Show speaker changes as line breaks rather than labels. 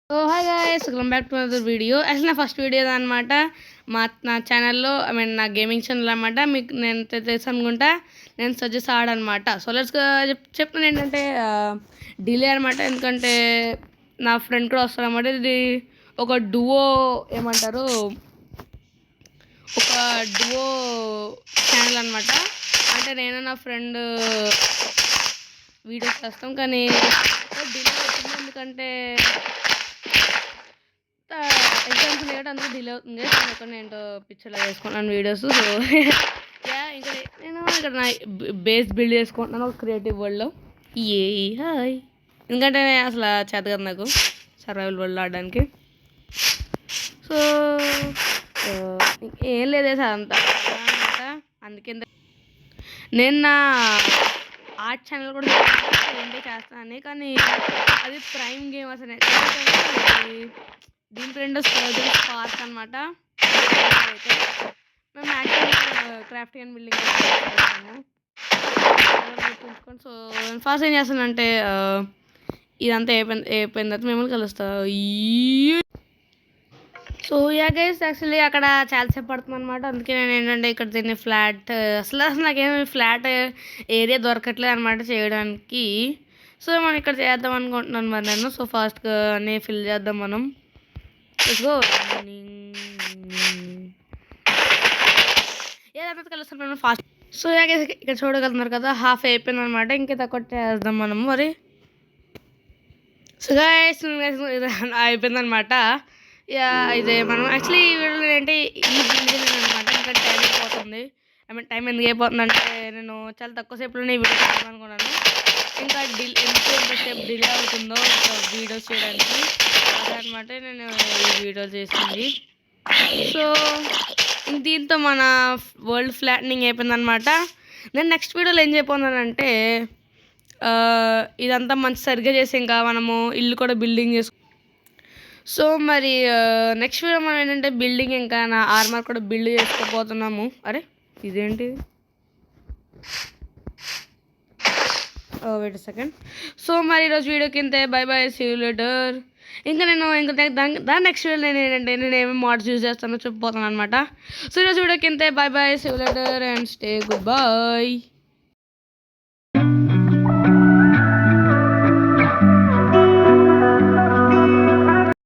So hi guys, welcome back to another video. Actual నా first video అనమాట నా ఛానల్లో. నా గేమింగ్ ఛానల్ అనమాట. మీకు నేను తెలుసు అనుకుంటా, నేను సజెస్ట్ ఆడనమాట. సో లెట్స్ చెప్తాను ఏంటంటే డిలే అనమాట. ఎందుకంటే నా ఫ్రెండ్ కూడా వస్తాడు అనమాట. ఇది ఒక డువో ఏమంటారు, ఒక డువో ఛానల్ అనమాట. అంటే నేను నా ఫ్రెండ్ వీడియోస్ చేస్తాం, కానీ డిలే అవుతుంది ఎందుకంటే ఎగ్జామ్స్ లేట్ అందుకు డిలే అవుతుంది. నేను ఏంటో పిక్చర్లో వేసుకున్నాను వీడియోస్. సో ఇంకా నేను ఇక్కడ నా బేస్ బిల్డ్ చేసుకుంటున్నాను ఒక క్రియేటివ్ వరల్డ్లో. హాయ్, ఎందుకంటే అసలు చేత కదా నాకు సర్వైవల్ వరల్డ్ ఆడడానికి. సో ఏం లేదే సార్ అంతా అనమాట. అందుకే నేను నా ఆర్ట్ ఛానల్ కూడా ఏంటో చేస్తానని, కానీ అది ప్రైమ్ గేమ్ అసలు. దీని ఫ్రెండ్ పార్క్ అనమాట. అయితే మేము యాక్చువల్లీ క్రాఫ్ట్ అండ్ బిల్డింగ్ చేస్తాము. సో ఫస్ట్ ఏం చేస్తానంటే ఇదంతా అయిపోయిన తర్వాత మిమ్మల్ని కలుస్తా. సో గైస్, యాక్చువల్లీ అక్కడ చాలాసేపు పడుతుంది అనమాట. అందుకే నేను ఏంటంటే ఇక్కడ దీన్ని ఫ్లాట్ అసలు నాకేమి ఫ్లాట్ ఏరియా దొరకట్లేదు అనమాట చేయడానికి. సో మనం ఇక్కడ చేద్దాం అనుకుంటున్నాను మరి నేను. సో ఫాస్ట్గా అన్నీ ఫిల్ చేద్దాం మనం. ఏదైతే కలుస్తాను మనం ఫాస్ట్. సో ఇక్కడ చూడగలుగుతున్నారు కదా, హాఫ్ అయిపోయింది అనమాట. ఇంకా తక్కువ చేద్దాం మనం మరి. సో గైస్ అయిపోయింది అనమాట. ఇదే మనం యాక్చువల్లీ ఈ వీడియోలో ఏంటంటే ఈ బిల్డింగ్ అనమాట. ఇంకా టైం అయిపోతుంది. టైం ఎందుకు అయిపోతుంది అంటే నేను చాలా తక్కువ సేపులోనే ఈ వీడియో చేద్దాం అనుకున్నాను. ఇంకా ఎంతసేపు డిలే అవుతుందో వీడియోస్ చేయడానికి అనమాట నేను ఈ వీడియో చేసింది. సో దీంతో మన వరల్డ్ ఫ్లాట్నింగ్ అయిపోయిందనమాట. నేను నెక్స్ట్ వీడియోలో ఏం చెప్పన్నానంటే ఇదంతా మంచి సరిగ్గా చేసి ఇంకా మనము ఇల్లు కూడా బిల్డింగ్ చేసుకు. సో మరి నెక్స్ట్ వీడియో మనం ఏంటంటే బిల్డింగ్ ఇంకా నా ఆర్మర్ కూడా బిల్డ్ చేసుకోబోతున్నాము. అరే ఇదేంటి, వెయిట్ సెకండ్. సో మరి ఈరోజు వీడియోకి ఇంతే. Bye bye, see you later. ఇంకా దాని నెక్స్ట్ వీడియో నేను ఏంటంటే నేను ఏమేమి మోడ్స్ యూజ్ చేస్తానో చెప్పిపోతాను అనమాట. సో ఈరోజు వీడియోకి ఇంతే. Bye bye, see you later and stay good by.